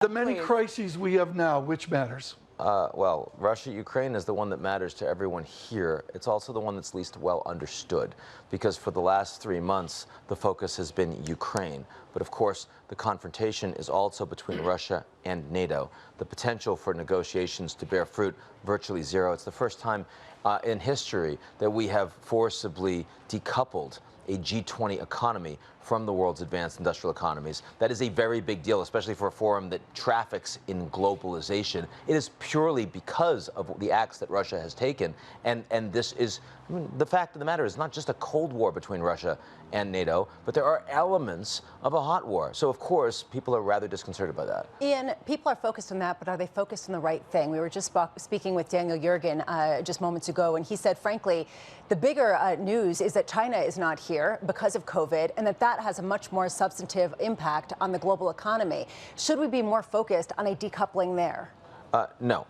The many Please. crises we have now, which matters? Well, Russia-Ukraine is the one that matters to everyone here. It's also the one that's least well understood, because for the last 3 months, the focus has been Ukraine. But of course, the confrontation is also between Russia and NATO. The potential for negotiations to bear fruit, virtually zero. It's the first time in history that we have forcibly decoupled a G20 economy from the world's advanced industrial economies. That is a very big deal, especially for a forum that traffics in globalization. It is purely because of the acts that Russia has taken. And this is, I mean, the fact of the matter is not just a Cold War between Russia and NATO, but there are elements of a hot war. So, of course, people are rather disconcerted by that. Ian, people are focused on that, but are they focused on the right thing? We were just speaking with Daniel Yergin just moments ago, and he said, frankly, the bigger news is that China is not here because of COVID, and that has a much more substantive impact on the global economy. Should we be more focused on a decoupling there? No.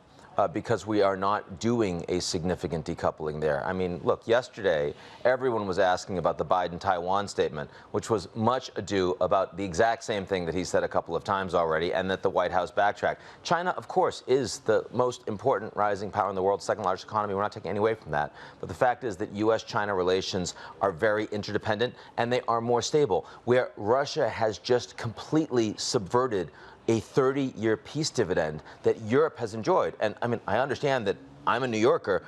Because we are not doing a significant decoupling there. I mean, look, yesterday, everyone was asking about the Biden-Taiwan statement, which was much ado about the exact same thing that he said a couple of times already, and that the White House backtracked. China, of course, is the most important rising power in the world, second largest economy. We're not taking any away from that. But the fact is that U.S.-China relations are very interdependent, and they are more stable, where Russia has just completely subverted a 30-year peace dividend that Europe has enjoyed. And I mean, I understand that I'm a New Yorker,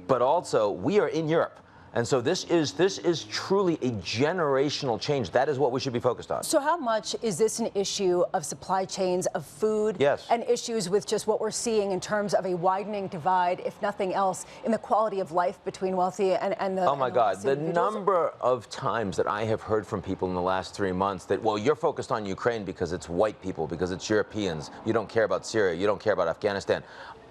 but also we are in Europe. And so this is truly a generational change. That is what we should be focused on. So how much is this an issue of supply chains, of food, yes, and issues with just what we're seeing in terms of a widening divide, if nothing else, in the quality of life between wealthy and the... Oh, my God. The number of times that I have heard from people in the last 3 months that, well, you're focused on Ukraine because it's white people, because it's Europeans. You don't care about Syria. You don't care about Afghanistan.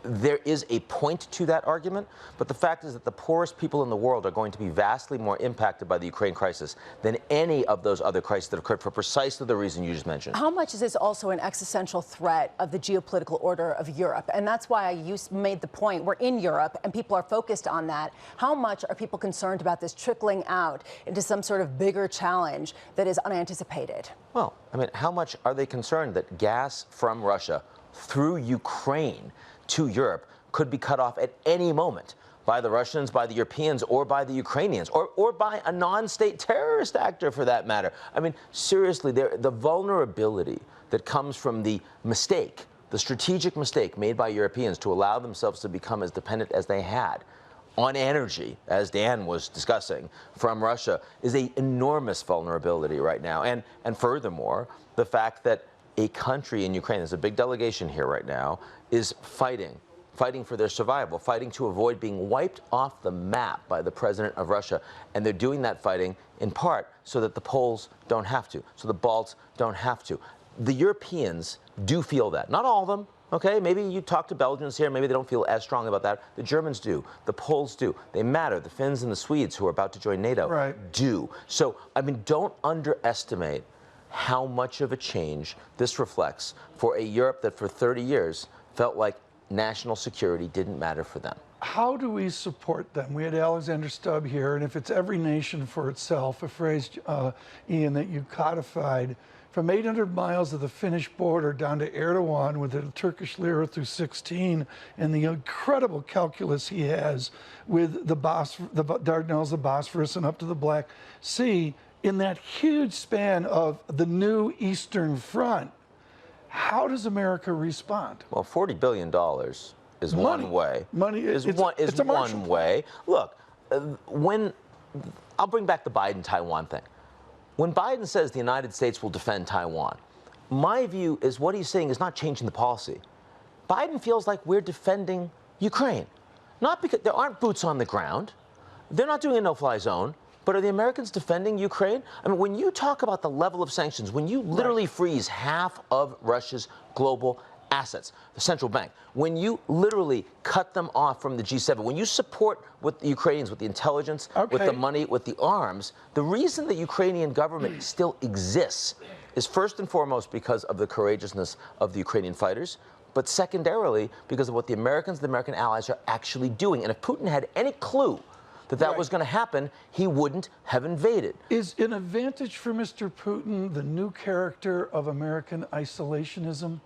There is a point to that argument, but the fact is that the poorest people in the world are going to be vastly more impacted by the Ukraine crisis than any of those other crises that occurred for precisely the reason you just mentioned. How much is this also an existential threat of the geopolitical order of Europe? And that's why I made the point, we're in Europe and people are focused on that. How much are people concerned about this trickling out into some sort of bigger challenge that is unanticipated? Well, I mean, how much are they concerned that gas from Russia through Ukraine to Europe could be cut off at any moment by the Russians, by the Europeans, or by the Ukrainians, or by a non-state terrorist actor, for that matter? I mean, seriously, the vulnerability that comes from the mistake, the strategic mistake made by Europeans to allow themselves to become as dependent as they had on energy, as Dan was discussing, from Russia, is an enormous vulnerability right now. And furthermore, the fact that a country in Ukraine, there's a big delegation here right now, is fighting for their survival, fighting to avoid being wiped off the map by the president of Russia. And they're doing that fighting in part so that the Poles don't have to, so the Balts don't have to. The Europeans do feel that. Not all of them, okay? Maybe you talk to Belgians here, maybe they don't feel as strong about that. The Germans do. The Poles do. They matter. The Finns and the Swedes, who are about to join NATO, do. So, I mean, don't underestimate how much of a change this reflects for a Europe that for 30 years felt like national security didn't matter for them. How do we support them? We had Alexander Stubb here, and if it's every nation for itself, a phrase, Ian, that you codified, from 800 miles of the Finnish border down to Erdogan with the Turkish lira through 16, and the incredible calculus he has with the Dardanelles, the Bosphorus, and up to the Black Sea, in that huge span of the new Eastern Front. How does America respond? Well, $40 billion is one way. Money is one way. Look, I'll bring back the Biden-Taiwan thing. When Biden says the United States will defend Taiwan, my view is what he's saying is not changing the policy. Biden feels like we're defending Ukraine. Not because there aren't boots on the ground. They're not doing a no-fly zone. But are the Americans defending Ukraine? I mean, when you talk about the level of sanctions, when you literally freeze half of Russia's global assets, the central bank, when you literally cut them off from the G7, when you support with the Ukrainians with the intelligence, with the money, with the arms, the reason the Ukrainian government still exists is first and foremost because of the courageousness of the Ukrainian fighters, but secondarily because of what the Americans, the American allies are actually doing. And if Putin had any clue that was going to happen, he wouldn't have invaded. Is an advantage for Mr. Putin the new character of American isolationism?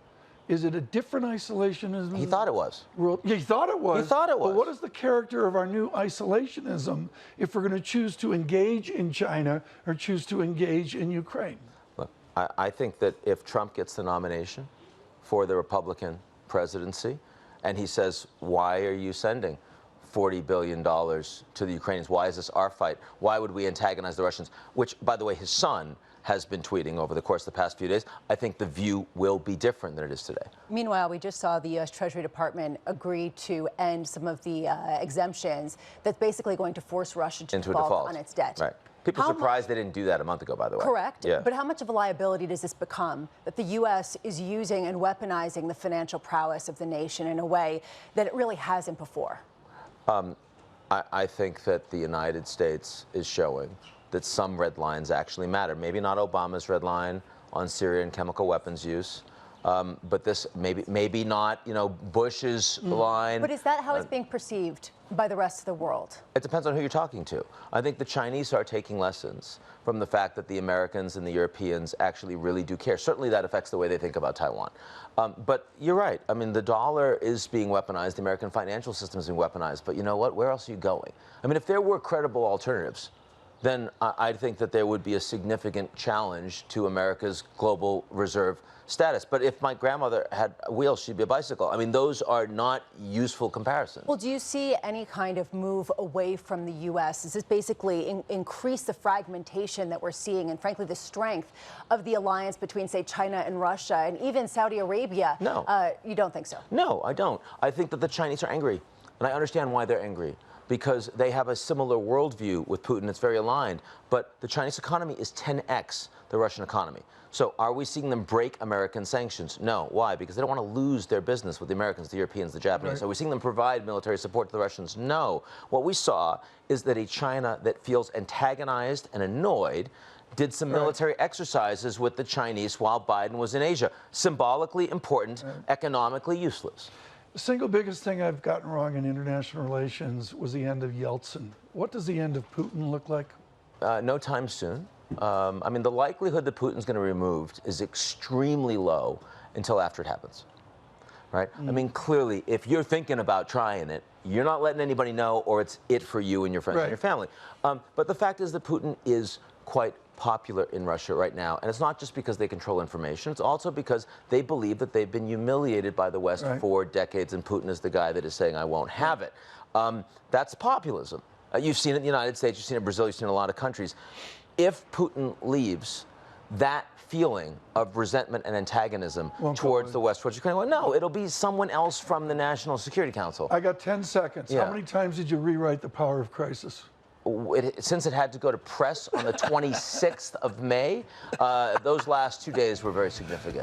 Is it a different isolationism? He thought it was. Yeah, he thought it was. He thought it was. But what is the character of our new isolationism if we're going to choose to engage in China or choose to engage in Ukraine? Look, I think that if Trump gets the nomination for the Republican presidency, and he says, why are you sending $40 billion to the Ukrainians? Why is this our fight? Why would we antagonize the Russians? Which, by the way, his son has been tweeting over the course of the past few days. I think the view will be different than it is today. Meanwhile, we just saw the U.S. Treasury Department agree to end some of the exemptions that's basically going to force Russia to default on its debt. Right. People are surprised they didn't do that a month ago, by the way. Correct. Yeah. But how much of a liability does this become that the U.S. is using and weaponizing the financial prowess of the nation in a way that it really hasn't before? I think that the United States is showing that some red lines actually matter. Maybe not Obama's red line on Syrian chemical weapons use, but this maybe not, Bush's line. But is that how it's being perceived by the rest of the world? It depends on who you're talking to. I think the Chinese are taking lessons from the fact that the Americans and the Europeans actually really do care. Certainly that affects the way they think about Taiwan. But you're right. I mean, the dollar is being weaponized. The American financial system is being weaponized. But you know what? Where else are you going? I mean, if there were credible alternatives, then I think that there would be a significant challenge to America's global reserve status. But if my grandmother had wheels, she'd be a bicycle. I mean, those are not useful comparisons. Well, do you see any kind of move away from the U.S.? Does this basically increase the fragmentation that we're seeing and, frankly, the strength of the alliance between, say, China and Russia and even Saudi Arabia? No. You don't think so? No, I don't. I think that the Chinese are angry, and I understand why they're angry. Because they have a similar worldview with Putin. It's very aligned. But the Chinese economy is 10x the Russian economy. So are we seeing them break American sanctions? No. Why? Because they don't want to lose their business with the Americans, the Europeans, the Japanese. Right. Are we seeing them provide military support to the Russians? No. What we saw is that a China that feels antagonized and annoyed did some military exercises with the Chinese while Biden was in Asia. Symbolically important, economically useless. The single biggest thing I've gotten wrong in international relations was the end of Yeltsin. What does the end of Putin look like? No time soon. I mean, the likelihood that Putin's going to be removed is extremely low until after it happens, right? I mean, clearly, if you're thinking about trying it, you're not letting anybody know, or it's it for you and your friends and your family. But the fact is that Putin is quite popular in Russia right now. And it's not just because they control information. It's also because they believe that they've been humiliated by the West for decades, and Putin is the guy that is saying, I won't have it. That's populism. You've seen it in the United States, you've seen it in Brazil, you've seen it in a lot of countries. If Putin leaves, that feeling of resentment and antagonism towards the West, towards Ukraine, well, no, it'll be someone else from the National Security Council. I got 10 seconds. Yeah. How many times did you rewrite The Power of Crisis? Since it had to go to press on the 26th of May, those last 2 days were very significant.